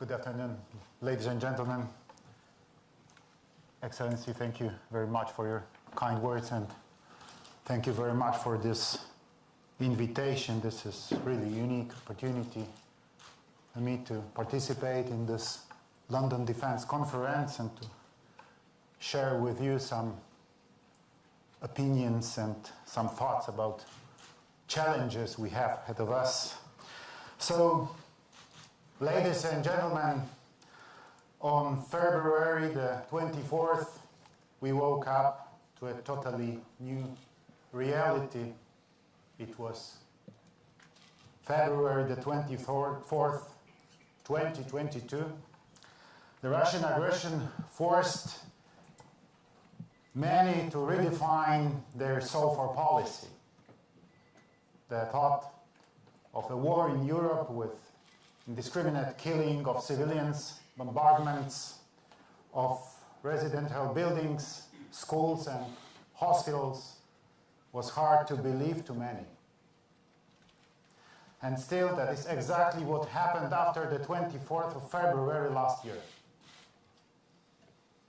Good afternoon, ladies and gentlemen. Excellency, thank you very much for your kind words, and thank you very much for this invitation. This is really a unique opportunity for me to participate in this London Defense Conference and to share with you some opinions and some thoughts about challenges we have ahead of us. So, ladies and gentlemen, on February the 24th, we woke up to a totally new reality. It was February the 24th, 2022. The Russian aggression forced many to redefine their so-far policy. The thought of a war in Europe with indiscriminate killing of civilians, bombardments of residential buildings, schools and hospitals was hard to believe to many. And still, that is exactly what happened after the 24th of February last year.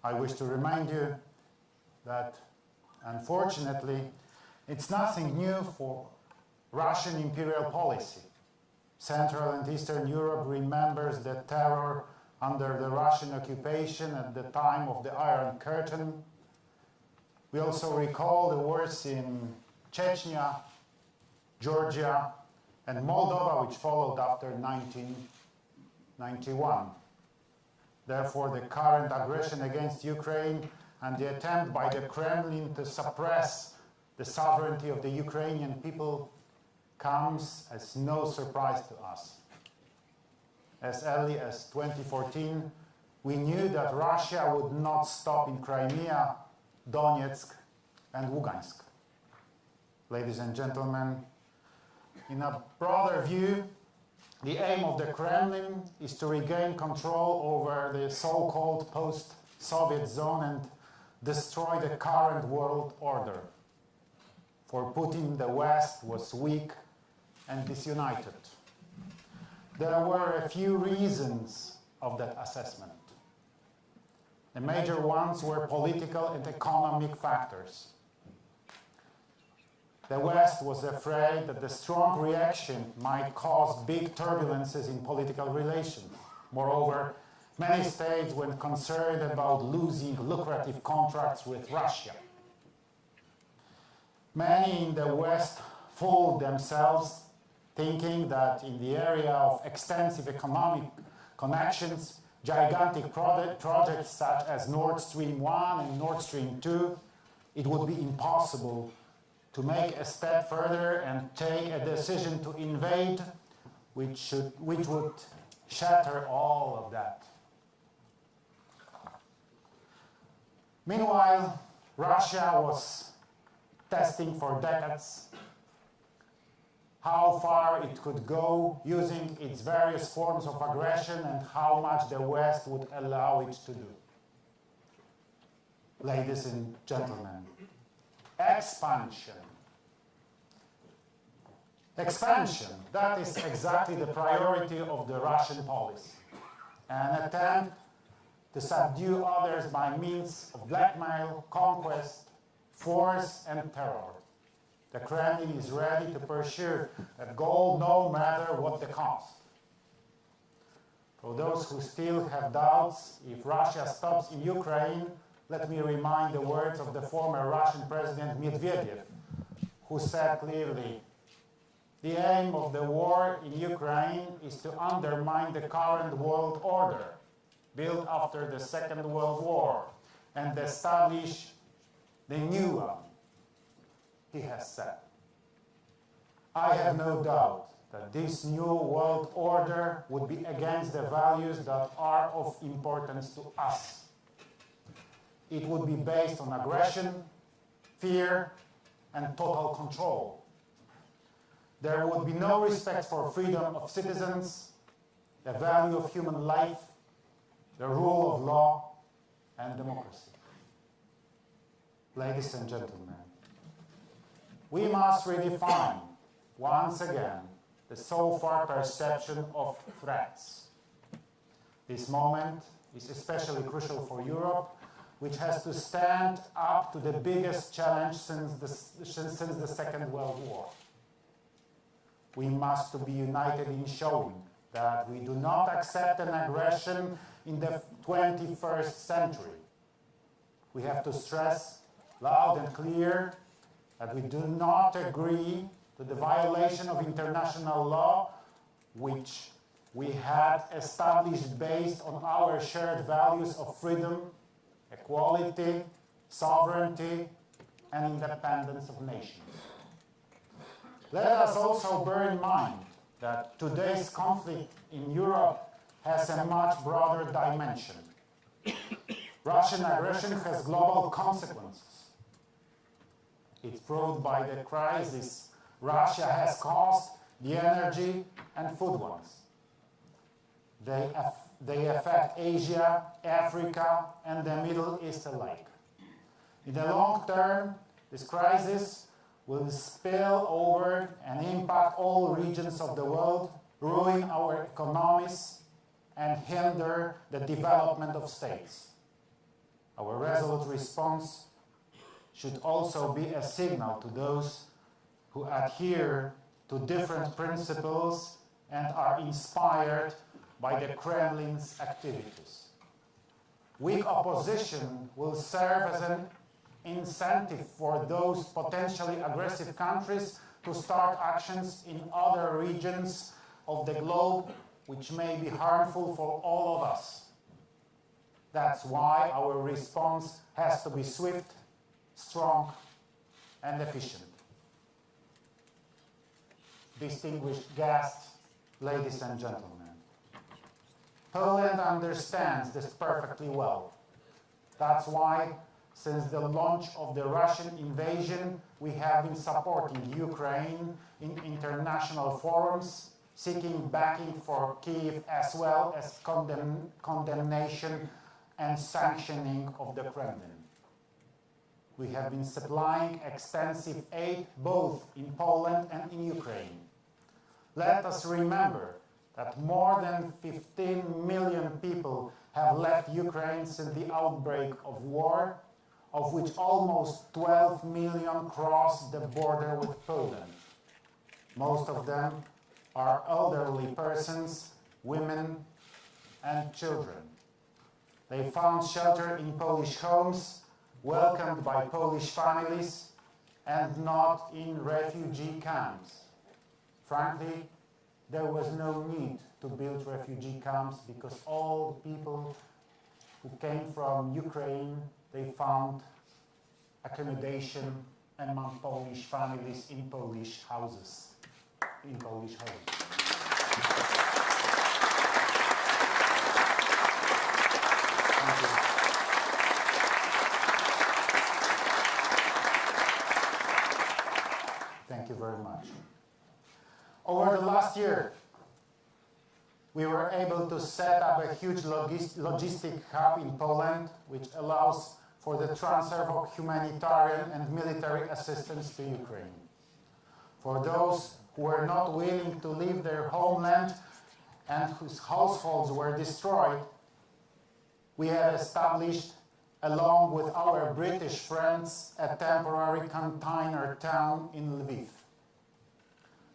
I wish to remind you that, unfortunately, it's nothing new for Russian imperial policy. Central and Eastern Europe remembers the terror under the Russian occupation at the time of the Iron Curtain. We also recall the wars in Chechnya, Georgia, and Moldova, which followed after 1991. Therefore, the current aggression against Ukraine and the attempt by the Kremlin to suppress the sovereignty of the Ukrainian people comes as no surprise to us. As early as 2014, we knew that Russia would not stop in Crimea, Donetsk, and Lugansk. Ladies and gentlemen, in a broader view, the aim of the Kremlin is to regain control over the so-called post-Soviet zone and destroy the current world order. For Putin, the West was weak and disunited. There were a few reasons of that assessment. The major ones were political and economic factors. The West was afraid that the strong reaction might cause big turbulences in political relations. Moreover, many states were concerned about losing lucrative contracts with Russia. Many in the West fooled themselves, thinking that in the area of extensive economic connections, gigantic projects such as Nord Stream 1 and Nord Stream 2, it would be impossible to make a step further and take a decision to invade, which would shatter all of that. Meanwhile, Russia was testing for decades how far it could go using its various forms of aggression and how much the West would allow it to do. Ladies and gentlemen, expansion. Expansion, that is exactly the priority of the Russian policy. An attempt to subdue others by means of blackmail, conquest, force, and terror. The Kremlin is ready to pursue that goal no matter what the cost. For those who still have doubts if Russia stops in Ukraine, let me remind the words of the former Russian President Medvedev, who said clearly, "The aim of the war in Ukraine is to undermine the current world order, built after the Second World War, and establish the new one," he has said. I have no doubt that this new world order would be against the values that are of importance to us. It would be based on aggression, fear, and total control. There would be no respect for freedom of citizens, the value of human life, the rule of law, and democracy. Ladies and gentlemen, we must redefine, once again, the so-far perception of threats. This moment is especially crucial for Europe, which has to stand up to the biggest challenge since the Second World War. We must be united in showing that we do not accept an aggression in the 21st century. We have to stress loud and clear that we do not agree to the violation of international law, which we had established based on our shared values of freedom, equality, sovereignty, and independence of nations. Let us also bear in mind that today's conflict in Europe has a much broader dimension. Russian aggression has global consequences. It's proved by the crisis Russia has caused the energy and food ones. They affect Asia, Africa, and the Middle East alike. In the long term, this crisis will spill over and impact all regions of the world, ruin our economies, and hinder the development of states. Our resolute response should also be a signal to those who adhere to different principles and are inspired by the Kremlin's activities. Weak opposition will serve as an incentive for those potentially aggressive countries to start actions in other regions of the globe which may be harmful for all of us. That's why our response has to be swift, strong, and efficient. Distinguished guests, ladies and gentlemen, Poland understands this perfectly well. That's why, since the launch of the Russian invasion, we have been supporting Ukraine in international forums, seeking backing for Kyiv as well as condemnation and sanctioning of the Kremlin. We have been supplying extensive aid both in Poland and in Ukraine. Let us remember that more than 15 million people have left Ukraine since the outbreak of war, of which almost 12 million crossed the border with Poland. Most of them are elderly persons, women, and children. They found shelter in Polish homes, welcomed by Polish families, and not in refugee camps. Frankly, there was no need to build refugee camps because all the people who came from Ukraine, they found accommodation among Polish families in Polish houses, in Polish homes. Thank you. Thank you very much. Over the last year, we were able to set up a huge logistic hub in Poland, which allows for the transfer of humanitarian and military assistance to Ukraine. For those who were not willing to leave their homeland and whose households were destroyed, we have established, along with our British friends, a temporary container town in Lviv.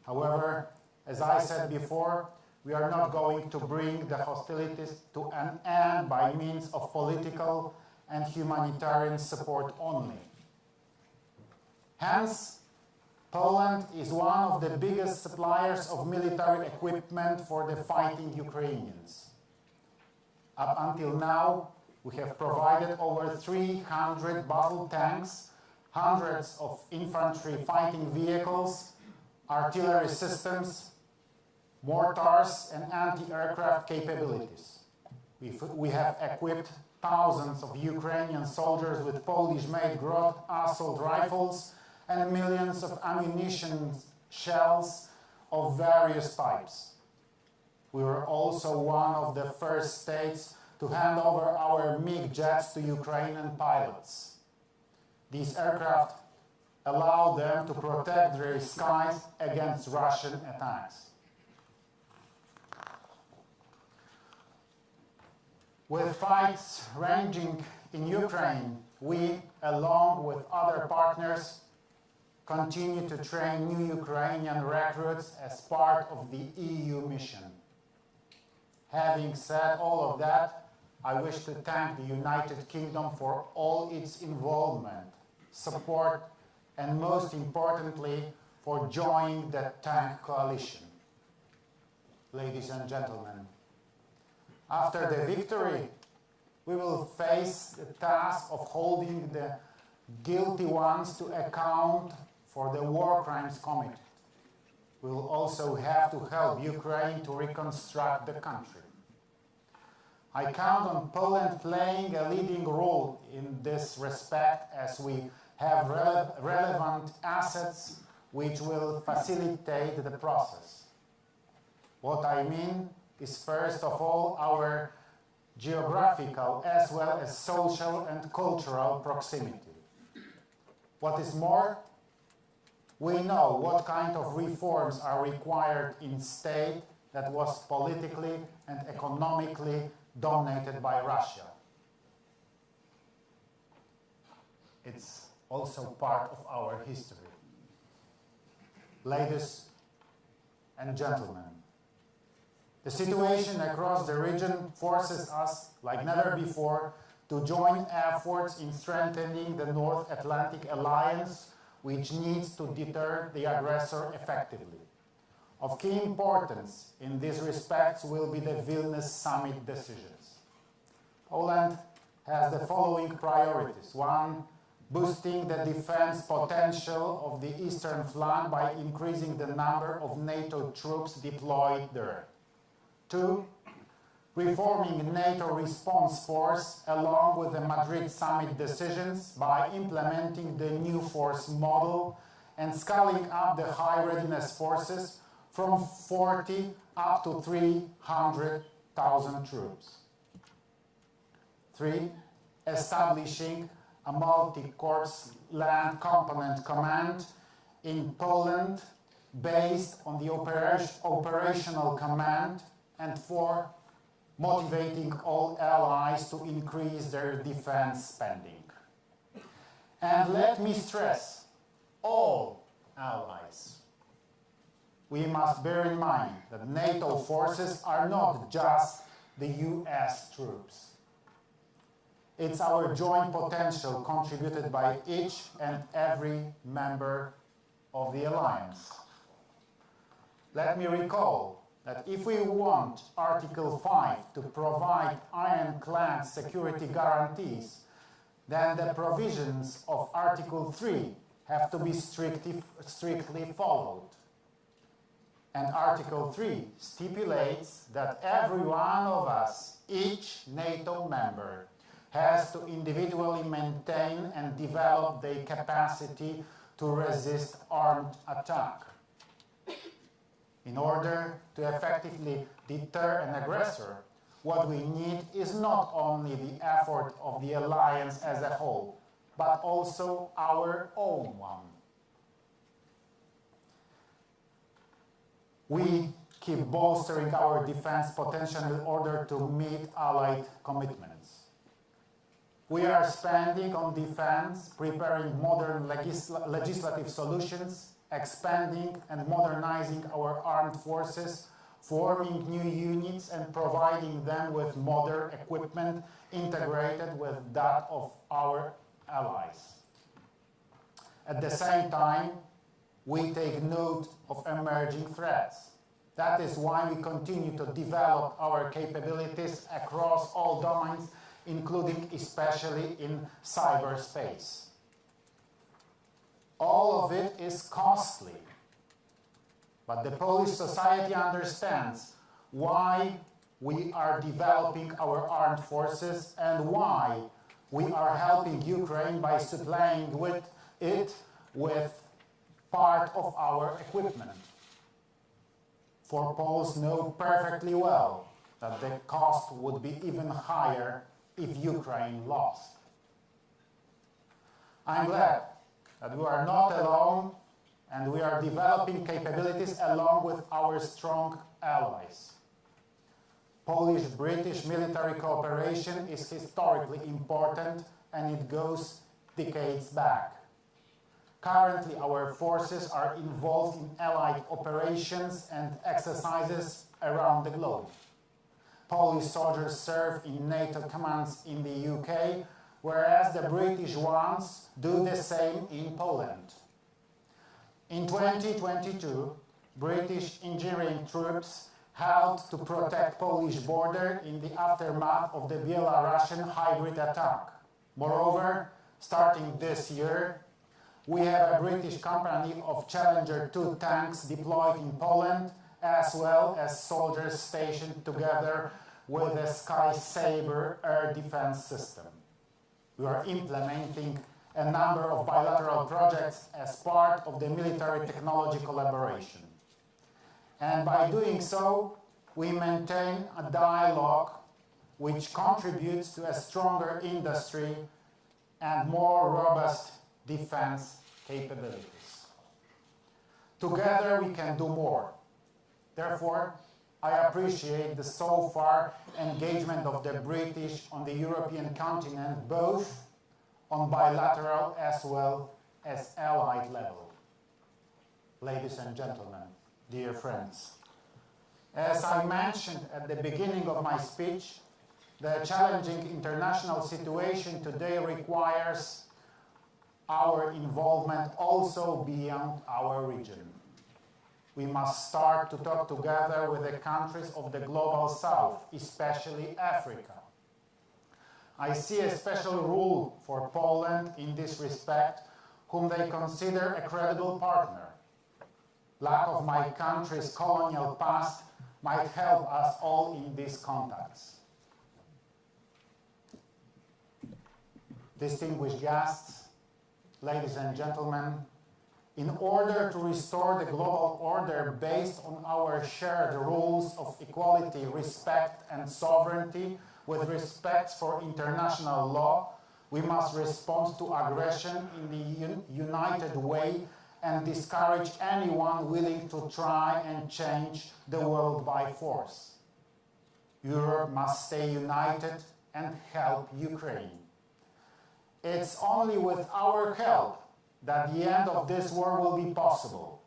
However, as I said before, we are not going to bring the hostilities to an end by means of political and humanitarian support only. Hence, Poland is one of the biggest suppliers of military equipment for the fighting Ukrainians. Up until now, we have provided over 300 battle tanks, hundreds of infantry fighting vehicles, artillery systems, mortars, and anti-aircraft capabilities. We have equipped thousands of Ukrainian soldiers with Polish-made Grot assault rifles and millions of ammunition shells of various types. We were also one of the first states to hand over our MiG jets to Ukrainian pilots. These aircraft allow them to protect their skies against Russian attacks. With fights ranging in Ukraine, we, along with other partners, continue to train new Ukrainian recruits as part of the EU mission. Having said all of that, I wish to thank the United Kingdom for all its involvement, support, and most importantly, for joining the tank coalition. Ladies and gentlemen, after the victory, we will face the task of holding the guilty ones to account for the war crimes committed. We will also have to help Ukraine to reconstruct the country. I count on Poland playing a leading role in this respect, as we have relevant assets which will facilitate the process. What I mean is, first of all, our geographical as well as social and cultural proximity. What is more, we know what kind of reforms are required in a state that was politically and economically dominated by Russia. It's also part of our history. Ladies and gentlemen, the situation across the region forces us, like never before, to join efforts in strengthening the North Atlantic Alliance, which needs to deter the aggressor effectively. Of key importance in these respects will be the Vilnius Summit decisions. Poland has the following priorities. 1, boosting the defense potential of the eastern flank by increasing the number of NATO troops deployed there. 2, reforming NATO response force along with the Madrid summit decisions by implementing the new force model and scaling up the high readiness forces from 40 up to 300,000 troops. 3, establishing a multi-corps land component command in Poland based on the operational command. And 4, motivating all allies to increase their defense spending. And let me stress, all allies. We must bear in mind that NATO forces are not just the US troops. It's our joint potential contributed by each and every member of the alliance. Let me recall that if we want Article 5 to provide ironclad security guarantees, then the provisions of Article 3 have to be strictly followed. And Article 3 stipulates that every one of us, each NATO member, has to individually maintain and develop the capacity to resist armed attack. In order to effectively deter an aggressor, what we need is not only the effort of the alliance as a whole, but also our own one. We keep bolstering our defense potential in order to meet allied commitments. We are spending on defense, preparing modern legislative solutions, expanding and modernizing our armed forces, forming new units and providing them with modern equipment integrated with that of our allies. At the same time, we take note of emerging threats. That is why we continue to develop our capabilities across all domains, including especially in cyberspace. All of it is costly, but the Polish society understands why we are developing our armed forces and why we are helping Ukraine by supplying it with part of our equipment. For Poles know perfectly well that the cost would be even higher if Ukraine lost. I'm glad that we are not alone and we are developing capabilities along with our strong allies. Polish-British military cooperation is historically important and it goes decades back. Currently, our forces are involved in allied operations and exercises around the globe. Polish soldiers serve in NATO commands in the UK, whereas the British ones do the same in Poland. In 2022, British engineering troops helped to protect Polish border in the aftermath of the Belarusian hybrid attack. Moreover, starting this year, we have a British company of Challenger 2 tanks deployed in Poland, as well as soldiers stationed together with a Sky Sabre air defense system. We are implementing a number of bilateral projects as part of the military technology collaboration. And by doing so, we maintain a dialogue which contributes to a stronger industry and more robust defense capabilities. Together we can do more. Therefore, I appreciate the so far engagement of the British on the European continent, both on bilateral as well as allied level. Ladies and gentlemen, dear friends, as I mentioned at the beginning of my speech, the challenging international situation today requires our involvement also beyond our region. We must start to talk together with the countries of the global south, especially Africa. I see a special role for Poland in this respect, whom they consider a credible partner. Lack of my country's colonial past might help us all in these contacts. Distinguished guests, ladies and gentlemen, in order to restore the global order based on our shared rules of equality, respect, and sovereignty with respect for international law, we must respond to aggression in the united way and discourage anyone willing to try and change the world by force. Europe must stay united and help Ukraine. It's only with our help that the end of this war will be possible.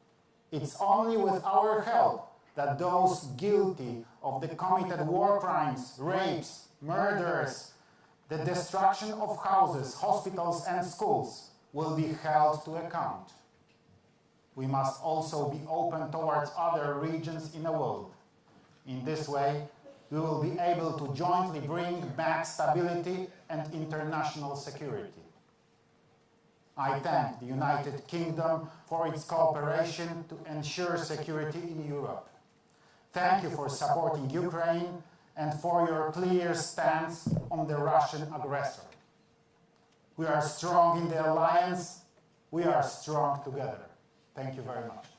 It's only with our help that those guilty of the committed war crimes, rapes, murders, the destruction of houses, hospitals and schools will be held to account. We must also be open towards other regions in the world. In this way, we will be able to jointly bring back stability and international security. I thank the United Kingdom for its cooperation to ensure security in Europe. Thank you for supporting Ukraine and for your clear stance on the Russian aggressor. We are strong in the alliance. We are strong together. Thank you very much.